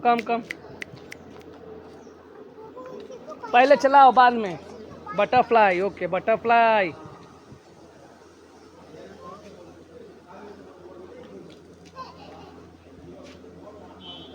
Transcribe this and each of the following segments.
कम कम पहले चलाओ बाद में। Butterfly, okay butterfly.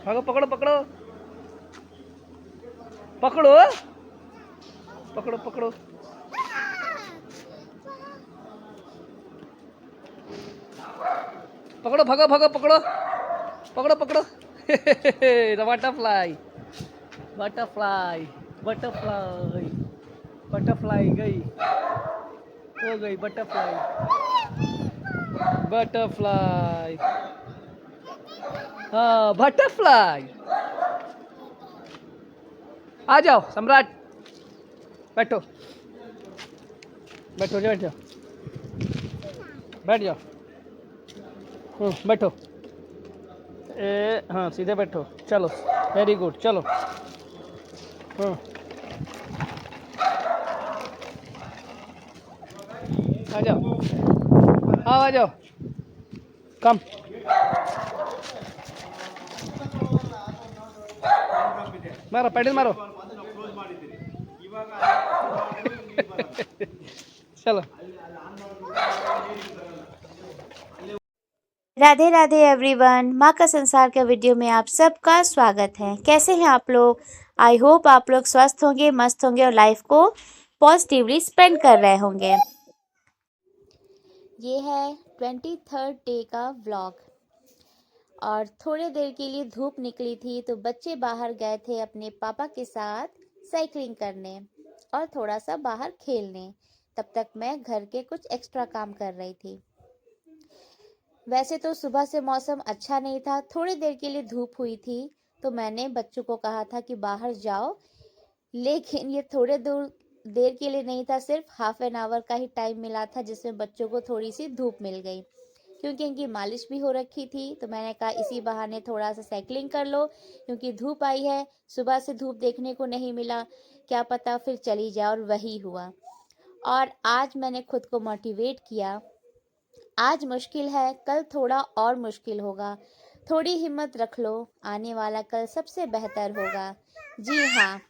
भागो, पकड़ो पकड़ो पकड़ो पकड़ो पकड़ो। पकड़ो, भागो भागो, पकड़ो पकड़ो पकड़ो। बटरफ्लाई बटरफ्लाई बटरफ्लाई बटरफ्लाई गई, हो गई बटरफ्लाई। बटरफ्लाई, हाँ बटरफ्लाई। आ जाओ सम्राट, बैठो बैठो बैठ जाओ, बैठ जाओ। बैठो। हाँ सीधे बैठो, चलो वेरी गुड, चलो। आ जाओ, हाँ आ जाओ, कम। मारो पैडल मारो। चलो। राधे राधे एवरीवन, माँ का संसार का वीडियो में आप सबका स्वागत है। कैसे हैं आप लोग? आई होप आप लोग स्वस्थ होंगे, मस्त होंगे और लाइफ को पॉजिटिवली स्पेंड कर रहे होंगे। ये है 23rd डे का व्लॉग और थोड़े देर के लिए धूप निकली थी तो बच्चे बाहर गए थे अपने पापा के साथ साइकिलिंग करने और थोड़ा सा बाहर खेलने। तब तक मैं घर के कुछ एक्स्ट्रा काम कर रही थी। वैसे तो सुबह से मौसम अच्छा नहीं था, थोड़ी देर के लिए धूप हुई थी तो मैंने बच्चों को कहा था कि बाहर जाओ, लेकिन ये थोड़े देर के लिए नहीं था, सिर्फ हाफ एन आवर का ही टाइम मिला था जिसमें बच्चों को थोड़ी सी धूप मिल गई क्योंकि इनकी मालिश भी हो रखी थी। तो मैंने कहा इसी बहाने थोड़ा सा साइकिलिंग कर लो क्योंकि धूप आई है, सुबह से धूप देखने को नहीं मिला, क्या पता फिर चली जाए, और वही हुआ। और आज मैंने खुद को मोटिवेट किया, आज मुश्किल है, कल थोड़ा और मुश्किल होगा, थोड़ी हिम्मत रख लो, आने वाला कल सबसे बेहतर होगा। जी हाँ,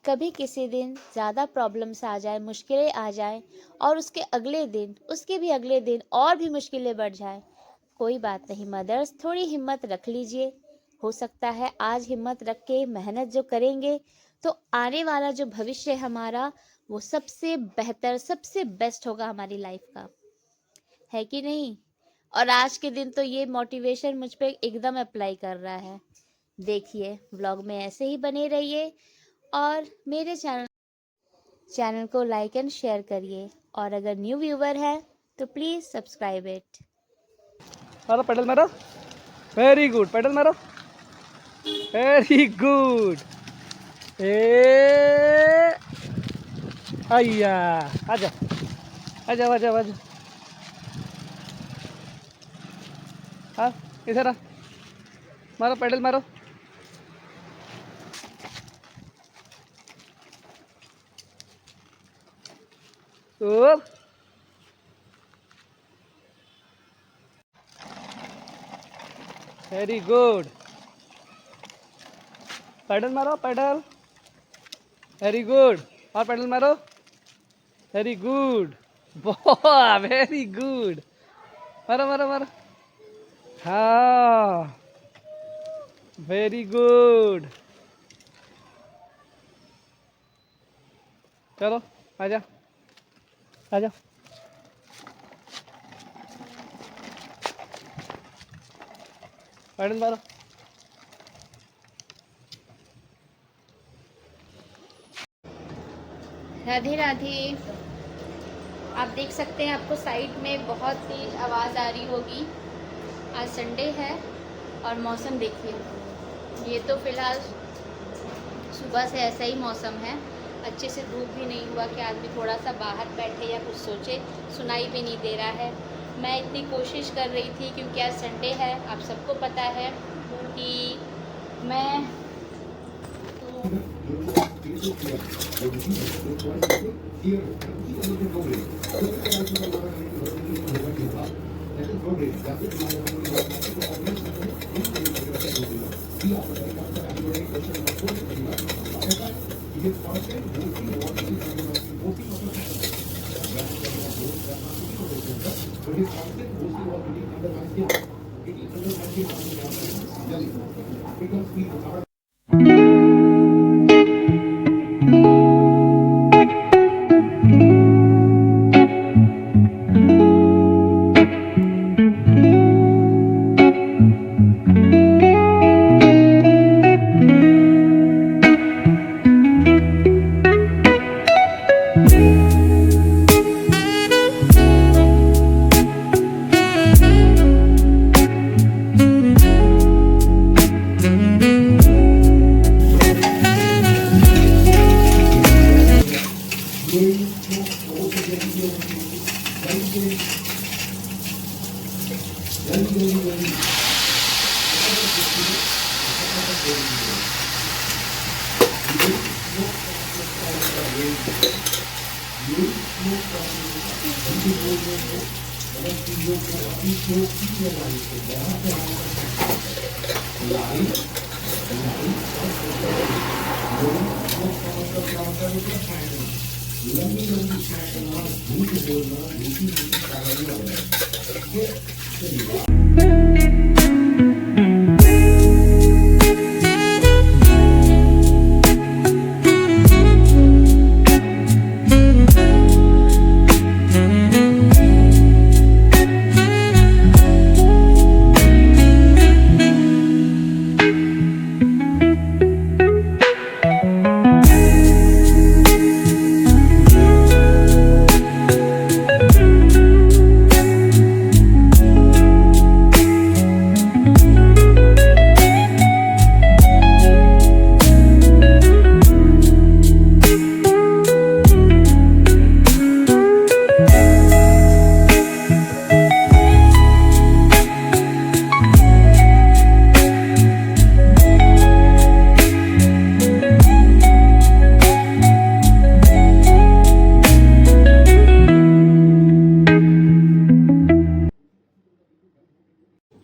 कभी किसी दिन ज़्यादा प्रॉब्लम्स आ जाए, मुश्किलें आ जाए और उसके अगले दिन, उसके भी अगले दिन और भी मुश्किलें बढ़ जाए, कोई बात नहीं मदर्स, थोड़ी हिम्मत रख लीजिए। हो सकता है आज हिम्मत रख के मेहनत जो करेंगे तो आने वाला जो भविष्य हमारा वो सबसे बेहतर, सबसे बेस्ट होगा हमारी लाइफ का, है कि नहीं? और आज के दिन तो ये मोटिवेशन मुझ पे एकदम अप्लाई कर रहा है। देखिए व्लॉग में ऐसे ही बने रहिए और मेरे चैनल को लाइक एंड शेयर करिए और अगर न्यू व्यूवर है तो प्लीज़ सब्सक्राइब इट। मारो पेडल मारो, वेरी गुड, पेडल मारो, वेरी गुड। आइया, आ जाओ आ जाओ आ जाओ आ जाओ। हाँ इधर आ, मारो पेडल मारो। वेरी गुड, पेडल मारो पेडल, वेरी गुड, और पेडल मारो, वेरी गुड, वाह वेरी गुड, मारो मारो मारो, हाँ वेरी गुड। चलो आजा आजा, पैडल मारो। राधे राधे। आप देख सकते हैं, आपको साइड में बहुत तेज आवाज़ आ रही होगी। आज संडे है और मौसम देखिए, ये तो फिलहाल सुबह से ऐसा ही मौसम है। अच्छे से धूप भी नहीं हुआ कि आदमी थोड़ा सा बाहर बैठे या कुछ सोचे, सुनाई भी नहीं दे रहा है। मैं इतनी कोशिश कर रही थी क्योंकि आज संडे है, आप सबको पता है कि मैं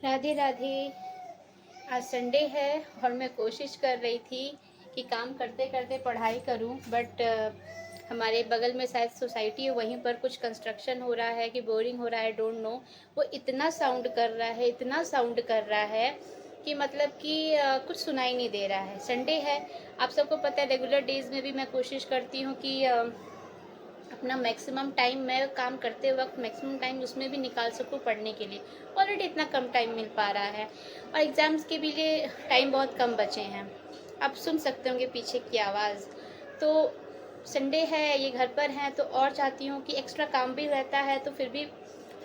राधे राधे। आज संडे है और मैं कोशिश कर रही थी कि काम करते करते पढ़ाई करूं, बट हमारे बगल में शायद सोसाइटी है, वहीं पर कुछ कंस्ट्रक्शन हो रहा है कि बोरिंग हो रहा है, डोंट नो। वो इतना साउंड कर रहा है, इतना साउंड कर रहा है कि मतलब कि कुछ सुनाई नहीं दे रहा है। संडे है, आप सबको पता है, रेगुलर डेज में भी मैं कोशिश करती हूँ कि अपना मैक्सिमम टाइम मैं काम करते वक्त मैक्सिमम टाइम उसमें भी निकाल सकूँ पढ़ने के लिए। ऑलरेडी इतना कम टाइम मिल पा रहा है और एग्ज़ाम्स के भी लिए टाइम बहुत कम बचे हैं। आप सुन सकते होंगे पीछे की आवाज़। तो संडे है, ये घर पर हैं, तो और चाहती हूँ कि एक्स्ट्रा काम भी रहता है तो फिर भी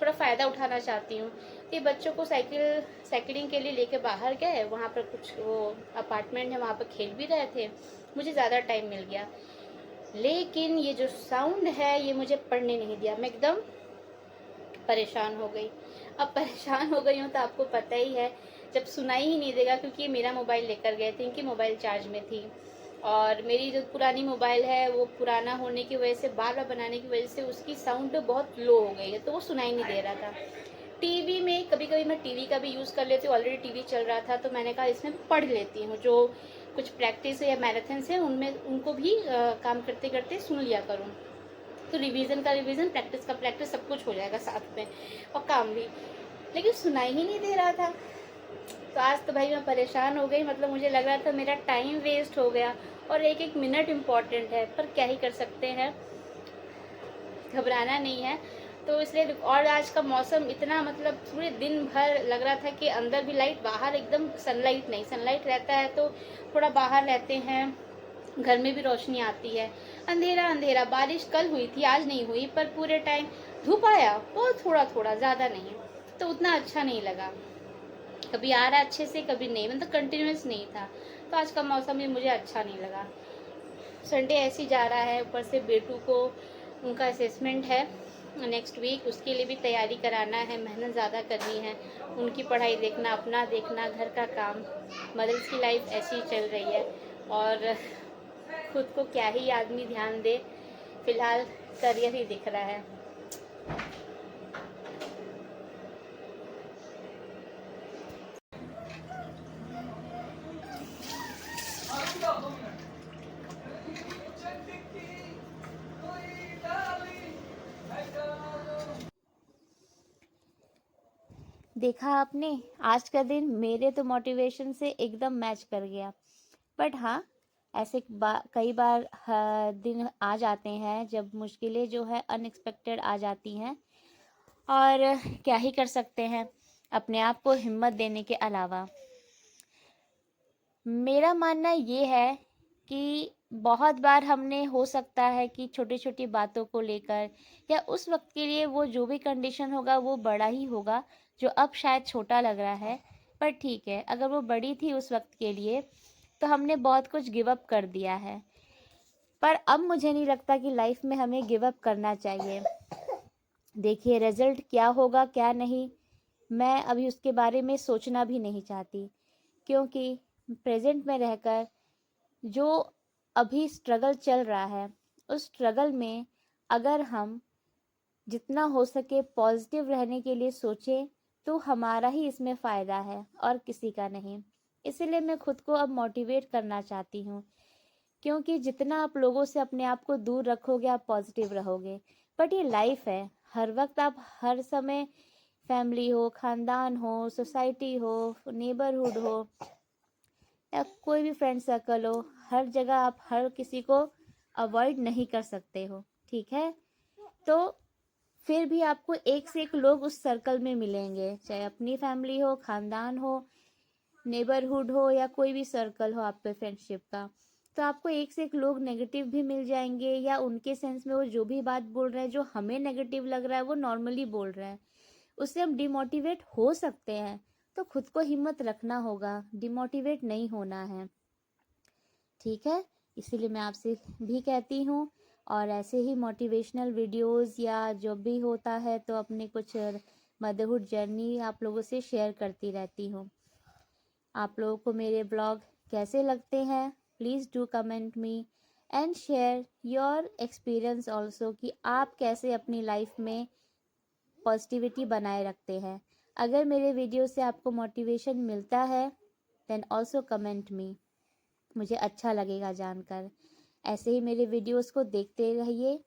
थोड़ा फ़ायदा उठाना चाहती हूँ। कि बच्चों को साइकिलिंग के लिए लेके बाहर गए, वहाँ पर कुछ वो अपार्टमेंट है, वहाँ पर खेल भी रहे थे, मुझे ज़्यादा टाइम मिल गया। लेकिन ये जो साउंड है ये मुझे पढ़ने नहीं दिया, मैं एकदम परेशान हो गई। अब परेशान हो गई हूँ तो आपको पता ही है, जब सुनाई ही नहीं देगा, क्योंकि मेरा मोबाइल लेकर गए थे, इनकी मोबाइल चार्ज में थी और मेरी जो पुरानी मोबाइल है वो पुराना होने की वजह से, बार बार बनाने की वजह से उसकी साउंड बहुत लो हो गई है, तो वो सुनाई नहीं दे रहा था। टीवी में कभी कभी मैं टीवी का भी यूज़ कर लेती हूँ, ऑलरेडी टीवी चल रहा था, तो मैंने कहा इसमें पढ़ लेती हूँ, जो कुछ प्रैक्टिस है या मैराथन्स है उनमें उनको भी काम करते करते सुन लिया करूँ, तो रिवीजन का रिवीजन, प्रैक्टिस का प्रैक्टिस, सब कुछ हो जाएगा साथ में और काम भी। लेकिन सुनाई ही नहीं दे रहा था। तो आज तो भाई मैं परेशान हो गई, मतलब मुझे लग रहा था मेरा टाइम वेस्ट हो गया और एक एक मिनट इम्पॉर्टेंट है, पर क्या ही कर सकते हैं, घबराना नहीं है। तो इसलिए, और आज का मौसम इतना मतलब पूरे दिन भर लग रहा था कि अंदर भी लाइट, बाहर एकदम सनलाइट नहीं, सनलाइट रहता है तो थोड़ा बाहर रहते हैं, घर में भी रोशनी आती है। अंधेरा अंधेरा, बारिश कल हुई थी, आज नहीं हुई, पर पूरे टाइम धूप आया, बहुत थोड़ा थोड़ा, ज़्यादा नहीं, तो उतना अच्छा नहीं लगा। कभी आ रहा अच्छे से, कभी नहीं, मतलब कंटिन्यूस नहीं था। तो आज का मौसम भी मुझे अच्छा नहीं लगा। संडे ऐसे ही जा रहा है, ऊपर से बेटू को उनका असेसमेंट है नेक्स्ट वीक, उसके लिए भी तैयारी कराना है, मेहनत ज़्यादा करनी है, उनकी पढ़ाई देखना, अपना देखना, घर का काम। मदर्स की लाइफ ऐसी ही चल रही है, और खुद को क्या ही आदमी ध्यान दे, फिलहाल करियर ही दिख रहा है। देखा आपने, आज का दिन मेरे तो मोटिवेशन से एकदम मैच कर गया। बट हाँ, ऐसे कई बार दिन आ जाते हैं जब मुश्किलें जो है अनएक्सपेक्टेड आ जाती हैं, और क्या ही कर सकते हैं अपने आप को हिम्मत देने के अलावा। मेरा मानना ये है कि बहुत बार हमने, हो सकता है कि छोटी छोटी बातों को लेकर, या उस वक्त के लिए वो जो भी कंडीशन होगा वो बड़ा ही होगा, जो अब शायद छोटा लग रहा है, पर ठीक है, अगर वो बड़ी थी उस वक्त के लिए तो हमने बहुत कुछ गिव अप कर दिया है। पर अब मुझे नहीं लगता कि लाइफ में हमें गिव अप करना चाहिए। देखिए, रिजल्ट क्या होगा क्या नहीं, मैं अभी उसके बारे में सोचना भी नहीं चाहती, क्योंकि प्रेजेंट में रहकर जो अभी स्ट्रगल चल रहा है, उस स्ट्रगल में अगर हम जितना हो सके पॉजिटिव रहने के लिए सोचें तो हमारा ही इसमें फ़ायदा है और किसी का नहीं। इसीलिए मैं खुद को अब मोटिवेट करना चाहती हूँ, क्योंकि जितना आप लोगों से अपने आप को दूर रखोगे आप पॉजिटिव रहोगे। बट ये लाइफ है, हर वक्त आप हर समय, फैमिली हो, ख़ानदान हो, सोसाइटी हो, नेबरहुड हो, या कोई भी फ्रेंड सर्कल हो, हर जगह आप हर किसी को अवॉइड नहीं कर सकते हो, ठीक है। तो फिर भी आपको एक से एक लोग उस सर्कल में मिलेंगे, चाहे अपनी फैमिली हो, खानदान हो, नेबरहुड हो, या कोई भी सर्कल हो आपके फ्रेंडशिप का। तो आपको एक से एक लोग नेगेटिव भी मिल जाएंगे, या उनके सेंस में वो जो भी बात बोल रहे हैं जो हमें नेगेटिव लग रहा है वो नॉर्मली बोल रहे हैं, उससे हम डिमोटिवेट हो सकते हैं। तो खुद को हिम्मत रखना होगा, डिमोटिवेट नहीं होना है, ठीक है। इसीलिए मैं आपसे भी कहती हूँ, और ऐसे ही मोटिवेशनल वीडियोस या जो भी होता है तो अपने कुछ मदरहुड जर्नी आप लोगों से शेयर करती रहती हूँ। आप लोगों को मेरे ब्लॉग कैसे लगते हैं, please do comment me and share your experience also, कि आप कैसे अपनी लाइफ में पॉजिटिविटी बनाए रखते हैं। अगर मेरे वीडियो से आपको मोटिवेशन मिलता है देन ऑल्सो कमेंट मी, मुझे अच्छा लगेगा जानकर। ऐसे ही मेरे वीडियोस को देखते रहिए।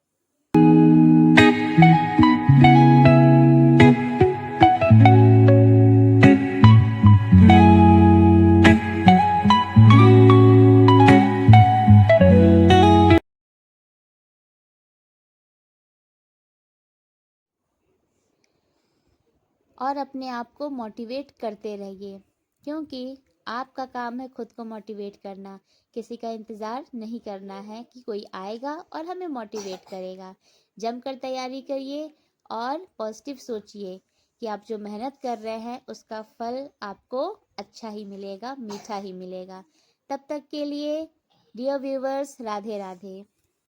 और अपने आप को मोटिवेट करते रहिए, क्योंकि आपका काम है खुद को मोटिवेट करना, किसी का इंतज़ार नहीं करना है कि कोई आएगा और हमें मोटिवेट करेगा। जमकर तैयारी करिए और पॉजिटिव सोचिए कि आप जो मेहनत कर रहे हैं उसका फल आपको अच्छा ही मिलेगा, मीठा ही मिलेगा। तब तक के लिए डियर व्यूवर्स, राधे राधे।